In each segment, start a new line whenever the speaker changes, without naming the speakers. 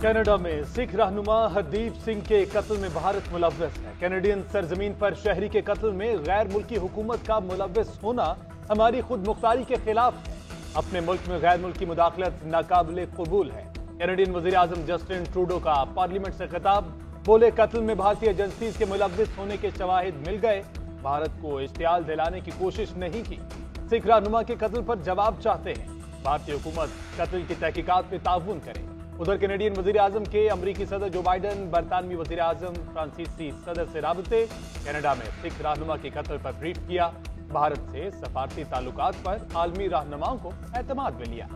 Canada में सिख रहनुमा हरदीप सिंह के कत्ल में भारत मुलव्वस है। कैनेडियन सरजमीन पर शहरी के कत्ल में गैर मुल्की हुकूमत का मुलव्वस होना हमारी खुद मुख्तारी के खिलाफ है। अपने मुल्क में गैर मुल्की मुदाखलत नाकाबिले कबूल है। कैनेडियन वजीर आजम जस्टिन ट्रूडो का पार्लियामेंट से खिताब, बोले कत्ल में भारतीय एजेंसीज के मुलव्वस होने के शवाहिद मिल गए, भारत को इश्तियाल दिलाने की कोशिश नहीं की। सिख रहनुमा के कत्ल पर जवाब चाहते हैं, भारतीय हुकूमत कत्ल की तहकीकात में ताउन करे। उधर कैनेडियन वजीर आजम के अमरीकी सदर जो बाइडन बरतानवी वजीर आजम फ्रांसीसी सदर से राबते। कनाडा में सिख रहनुमा के कत्ल पर ब्रीफ किया, भारत से सफारती ताल्लुकात पर आलमी रहनुमाओं को एतमाद में लिया।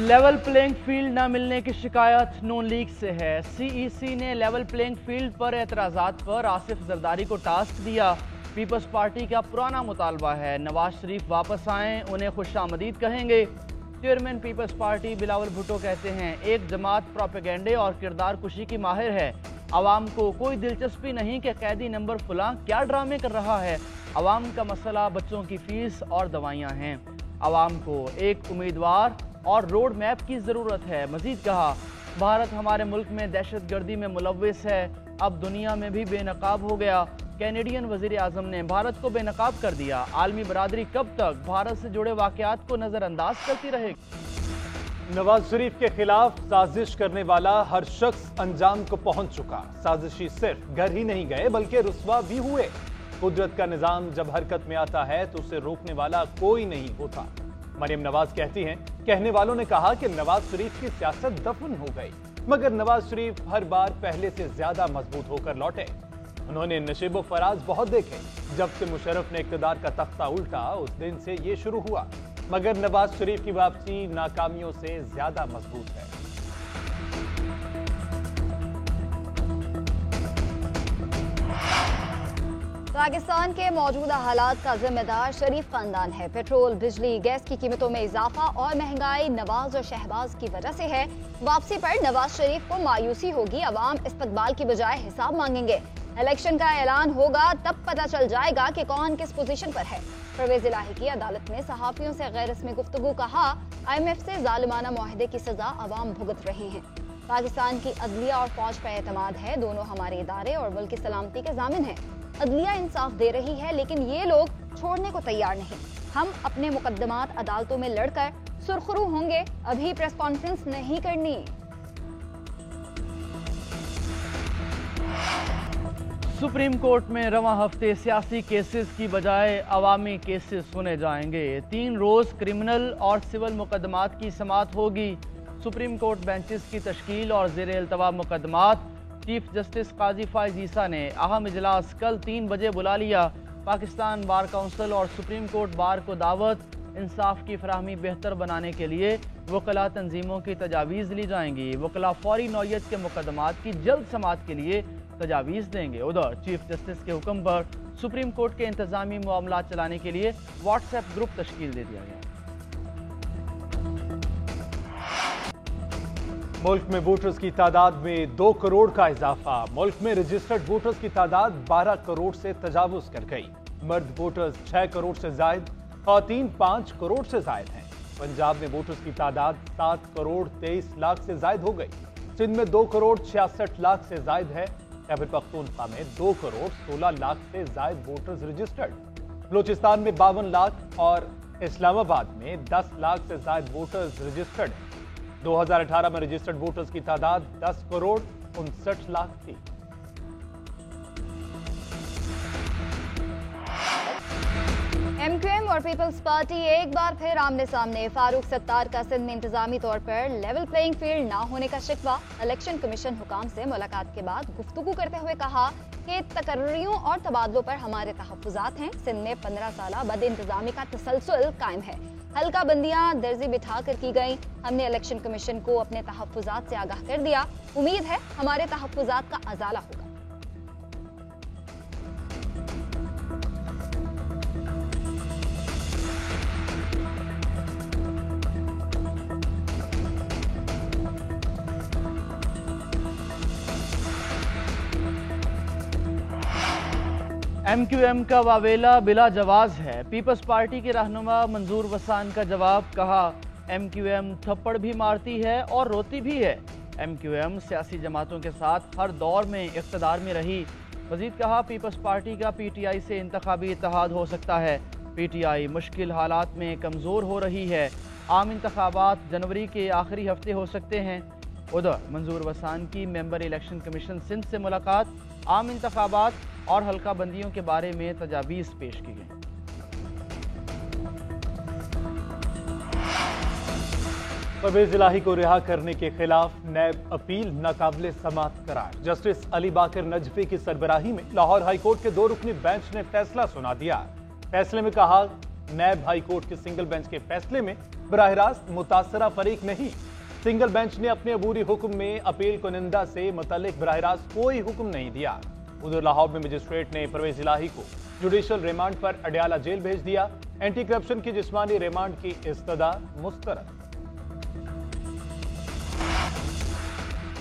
लेवल प्लेइंग फील्ड न मिलने की शिकायत नून लीग से है। सीईसी ने लेवल प्लेइंग फील्ड पर एतराजात पर आसिफ जरदारी को टास्क दिया। पीपल्स पार्टी का पुराना मुतालबा है नवाज शरीफ वापस आएं, उन्हें खुशामदीद कहेंगे। Chairman peoples party Bilawal Bhutto कहते हैं, एक जमात प्रोपेगेंडे और किरदार कुशी की माहिर है। आवाम को कोई दिलचस्पी नहीं कि कैदी नंबर फलां क्या ड्रामे कर रहा है। आवाम का मसला बच्चों की फीस और दवाइयाँ हैं। आवाम को एक उम्मीदवार और रोड मैप की ज़रूरत है। मजीद कहा, भारत हमारे मुल्क में दहशत गर्दी में मुलव्वस है, अब दुनिया में भी बेनकाब हो गया। कैनेडियन वजीर आजम ने भारत को बेनकाब कर दिया। आलमी बरादरी कब तक भारत से जुड़े वाकयात को नजरअंदाज करती रहेगी।
नवाज शरीफ के खिलाफ साजिश करने वाला हर शख्स अंजाम को पहुंच चुका। साजिशी सिर्फ घर ही नहीं गए बल्कि रुस्वा भी हुए। कुदरत का निजाम जब हरकत में आता है तो उसे रोकने वाला कोई नहीं होता। मरियम नवाज कहती हैं, कहने वालों ने कहा कि नवाज शरीफ की सियासत दफन हो गई, मगर नवाज शरीफ हर बार पहले से ज्यादा मजबूत होकर लौटे। उन्होंने नशेबो फराज बहुत देखे। जब से मुशर्रफ ने इक़्तिदार का तख्ता उल्टा उस दिन से ये शुरू हुआ, मगर नवाज शरीफ की वापसी नाकामियों से ज्यादा मजबूत है।
पाकिस्तान के मौजूदा हालात का जिम्मेदार शरीफ खानदान है। पेट्रोल, बिजली, गैस की कीमतों में इजाफा और महंगाई नवाज और शहबाज की वजह से है। वापसी पर नवाज शरीफ को मायूसी होगी, अवाम इस्तकबाल की बजाय हिसाब मांगेंगे। इलेक्शन का ऐलान होगा तब पता चल जाएगा कि कौन किस पोजीशन पर है। परवेज इलाही की अदालत में सहाफियों से गैर रस्मी गुफ्तगू, कहा IMF से जालिमाना मुआहदे की सजा अवाम भुगत रहे हैं। पाकिस्तान की अदलिया और फौज पर एतमाद है, दोनों हमारे इदारे और मुल्क की सलामती के जामिन है। अदलिया इंसाफ दे रही है लेकिन ये लोग छोड़ने को तैयार नहीं। हम अपने मुकद्दमात अदालतों में लड़कर सुरखरू होंगे, अभी प्रेस कॉन्फ्रेंस नहीं करनी।
सुप्रीम कोर्ट में रवां हफ्ते सियासी केसेस की बजाय अवामी केसेस सुने जाएंगे। 3 रोज क्रिमिनल और सिविल मुकदमात की समाअत होगी। सुप्रीम कोर्ट बेंचेस की तश्कील और ज़ेर अल्तवा मुकदमात। चीफ जस्टिस काजी फाइज ईसा ने अहम इजलास कल 3 बजे बुला लिया। पाकिस्तान बार काउंसिल और सुप्रीम कोर्ट बार को दावत। इंसाफ की फराहमी बेहतर बनाने के लिए वकला तंजीमों की तजावीज़ ली जाएंगी। वकला फौरी नौयत के मुकदमात की जल्द समाअत के लिए तजावीज़ देंगे। उधर चीफ जस्टिस के हुक्म पर सुप्रीम कोर्ट के इंतजामी मामला चलाने के लिए व्हाट्सएप ग्रुप तश्कील दे दिया गया।
मुल्क में वोटर्स की तादाद में 2 करोड़ का इजाफा। मुल्क में रजिस्टर्ड वोटर्स की तादाद 12 करोड़ से तजावुज कर गई। मर्द वोटर्स 6 करोड़ से जायद, खवातीन 5 करोड़ से जायद हैं। पंजाब में वोटर्स की तादाद 7 करोड़ 23 लाख से जायद हो गई। सिंध में 2 करोड़ 66 लाख से जायद है। खैबर पख्तूनख्वा में 2 करोड़ 16 लाख से जायद वोटर्स रजिस्टर्ड। बलूचिस्तान में 52 लाख और इस्लामाबाद में 10 लाख से जायद वोटर्स रजिस्टर्ड हैं। 2018 में रजिस्टर्ड वोटर्स की तादाद 10 करोड़ 59 लाख थी।
MQM और पीपल्स पार्टी एक बार फिर आमने सामने। फारूक सत्तार का सिंध में इंतजामी तौर पर लेवल प्लेइंग फील्ड ना होने का शिकवा। इलेक्शन कमीशन हुकाम से मुलाकात के बाद गुफ्तगू करते हुए कहा कि तकर्रियों और तबादलों पर हमारे तहफ्फुजात हैं। सिंध में 15 साल बद इंतजामी का तसलसल कायम है। हल्का बंदियां दर्जी बिठा कर की गई। हमने इलेक्शन कमीशन को अपने तहफ्फुजात से आगाह कर दिया। उम्मीद है हमारे तहफ्फुजात का अजाला होगा।
MQM का वावेला बिला जवाज है। पीपल्स पार्टी के रहनुमा मंजूर वसान का जवाब, कहा MQM थप्पड़ भी मारती है और रोती भी है। MQM सियासी जमातों के साथ हर दौर में इक़्तिदार में रही। मजीद कहा पीपल्स पार्टी का PTI से इंतखाबी इत्तेहाद हो सकता है। PTI मुश्किल हालात में कमज़ोर हो रही है। आम इंतखाबात जनवरी के आखिरी हफ्ते हो सकते हैं। उधर मंजूर वसान की मेंबर इलेक्शन कमीशन सिंध से मुलाकात, आम इंतखाबात और हल्का बंदियों के बारे में तजावीज़ पेश की गई।
परवेज इलाही को रिहा करने के खिलाफ नैब अपील नाकाबिले समाअत करार। जस्टिस अली बाकर नजफी की सरबराही में लाहौर हाईकोर्ट के 2 रुकनी बेंच ने फैसला सुना दिया। फैसले में कहा, नैब हाईकोर्ट के सिंगल बेंच के फैसले में बराह रास्त मुतासरा फरीक नहीं। सिंगल बेंच ने अपने अबूरी हुक्म में अपील कुनिंदा से मुतल्लिक बराह रास्त कोई हुक्म नहीं दिया। उधर लाहौर में मजिस्ट्रेट ने परवेज इलाही को जुडिशल रिमांड पर अडयाला जेल भेज दिया। एंटी करप्शन की जिस्मानी रिमांड की इस्तदा मुस्तरद।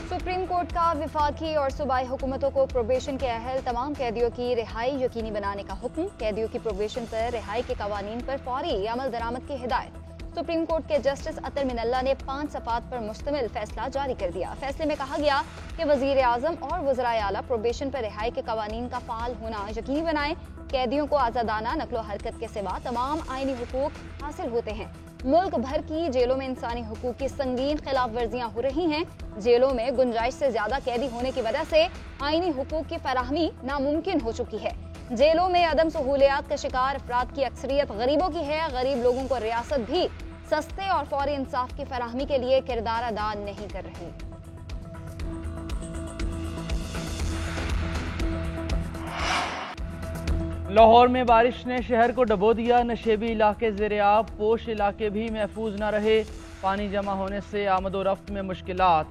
सुप्रीम कोर्ट का विफाकी और सूबाई हुकूमतों को प्रोबेशन के अहल तमाम कैदियों की रिहाई यकीनी बनाने का हुक्म। कैदियों की प्रोबेशन पर रिहाई के कवानीन पर फौरी अमल दरामद की हिदायत। सुप्रीम कोर्ट के जस्टिस अतर मिनल्ला ने 5 सफ़ात पर मुश्तमिल फैसला जारी कर दिया। फैसले में कहा गया कि वजीर आजम और वज़राए आला प्रोबेशन पर रिहाई के कवानीन का फाल होना यकीनी बनाएं। कैदियों को आज़ादाना नकलो हरकत के सिवा तमाम आईनी हुकूक हासिल होते हैं। मुल्क भर की जेलों में इंसानी हुकूक की संगीन खिलाफ वर्जियां हो रही हैं। जेलों में गुंजाइश से ज्यादा कैदी होने की वजह से आईनी हुकूक की फराहमी नामुमकिन हो चुकी है। जेलों में अदम सहूलियात का शिकार अफराद की अक्सरियत गरीबों की है। गरीब लोगों को रियासत भी सस्ते और फौरी इंसाफ की फराहमी के लिए किरदार अदा नहीं कर रही।
लाहौर में बारिश ने शहर को डबो दिया। नशेबी इलाके ज़ेर-ए-आब, पोश इलाके भी महफूज न रहे। पानी जमा होने से आमदोरफ्त में मुश्किलात।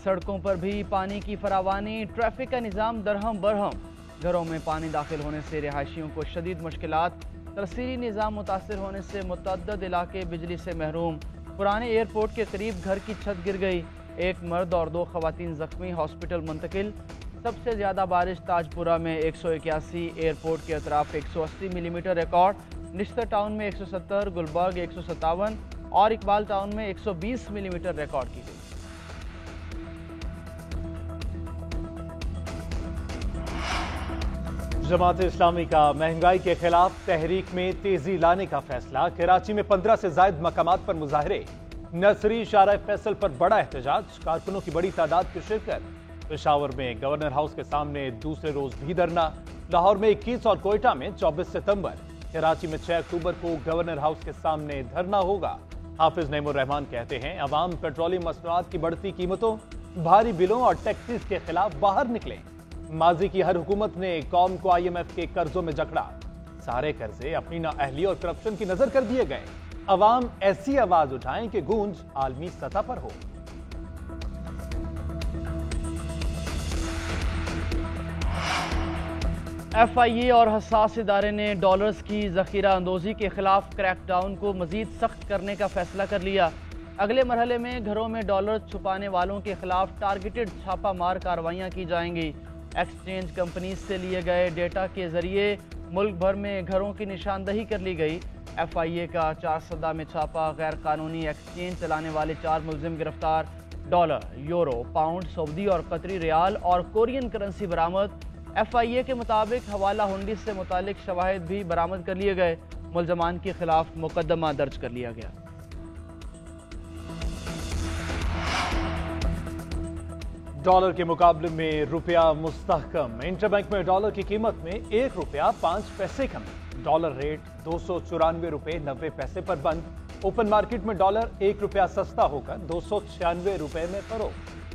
सड़कों पर भी पानी की फरावानी, ट्रैफिक का निज़ाम दरहम बरहम। घरों में पानी दाखिल होने से रिहायशियों को शदीद मुश्किलात। तरसीली निज़ाम मुतासर होने से मुतअद्दिद इलाके बिजली से महरूम। पुराने एयरपोर्ट के करीब घर की छत गिर गई। एक मर्द और 2 खवातीन जख्मी, हॉस्पिटल मुंतकिल। सबसे ज़्यादा बारिश ताजपुरा में 181, एयरपोर्ट के अतराफ 180 मिलीमीटर रिकॉर्ड। निश्तर टाउन में 170, गुलबर्ग 157 और इकबाल टाउन में 120 मिलीमीटर रिकॉर्ड की गई।
जमात इस्लामी का महंगाई के खिलाफ तहरीक में तेजी लाने का फैसला। कराची में 15 से ज्यादा मकामात पर मुजाहरे। नर्सरी शारा फैसल पर बड़ा एहतजाज, कारकुनों की बड़ी तादाद की शिरकत। पेशावर में गवर्नर हाउस के सामने दूसरे रोज भी धरना। लाहौर में 21 और कोयटा में 24 सितंबर। कराची में 6 अक्टूबर को गवर्नर हाउस के सामने धरना होगा। हाफिज नईमुर रहमान कहते हैं, अवाम पेट्रोलियम मसनूआत की बढ़ती कीमतों, भारी बिलों और टैक्सेस के खिलाफ बाहर निकले। माजी की हर हुकूमत ने कौम को IMF के कर्जों में जकड़ा। सारे कर्जे अपनी नाअहली और करप्शन की नजर कर दिए गए। अवाम ऐसी आवाज उठाएं कि गूंज आलमी सतह पर हो।
FIA और हसास इदारे ने डॉलर्स की जखीरा अंदोजी के खिलाफ क्रैकडाउन को मजीद सख्त करने का फैसला कर लिया। अगले मरहले में घरों में डॉलर छुपाने वालों के खिलाफ टारगेटेड छापा मार कार्रवाइयाँ की जाएंगी। एक्सचेंज कंपनीज से लिए गए डेटा के जरिए मुल्क भर में घरों की निशानदही कर ली गई। FIA का 4 सदा में छापा, गैर कानूनी एक्सचेंज चलाने वाले 4 मुलजिम गिरफ्तार। डॉलर, यूरो, पाउंड, सऊदी और कतरी रियाल और कोरियन करेंसी बरामद। FIA के मुताबिक हवाला हुंडी से मुतालिक शवाहिद भी बरामद कर लिए गए। मुलजमान के खिलाफ मुकदमा दर्ज कर लिया गया।
डॉलर के मुकाबले में रुपया मुस्तहकम। इंटरबैंक में डॉलर की कीमत में 1 रुपया 5 पैसे कम। डॉलर रेट 294 रुपये 90 पैसे पर बंद। ओपन मार्केट में डॉलर 1 रुपया सस्ता होकर 296 रुपये में फरोख्त।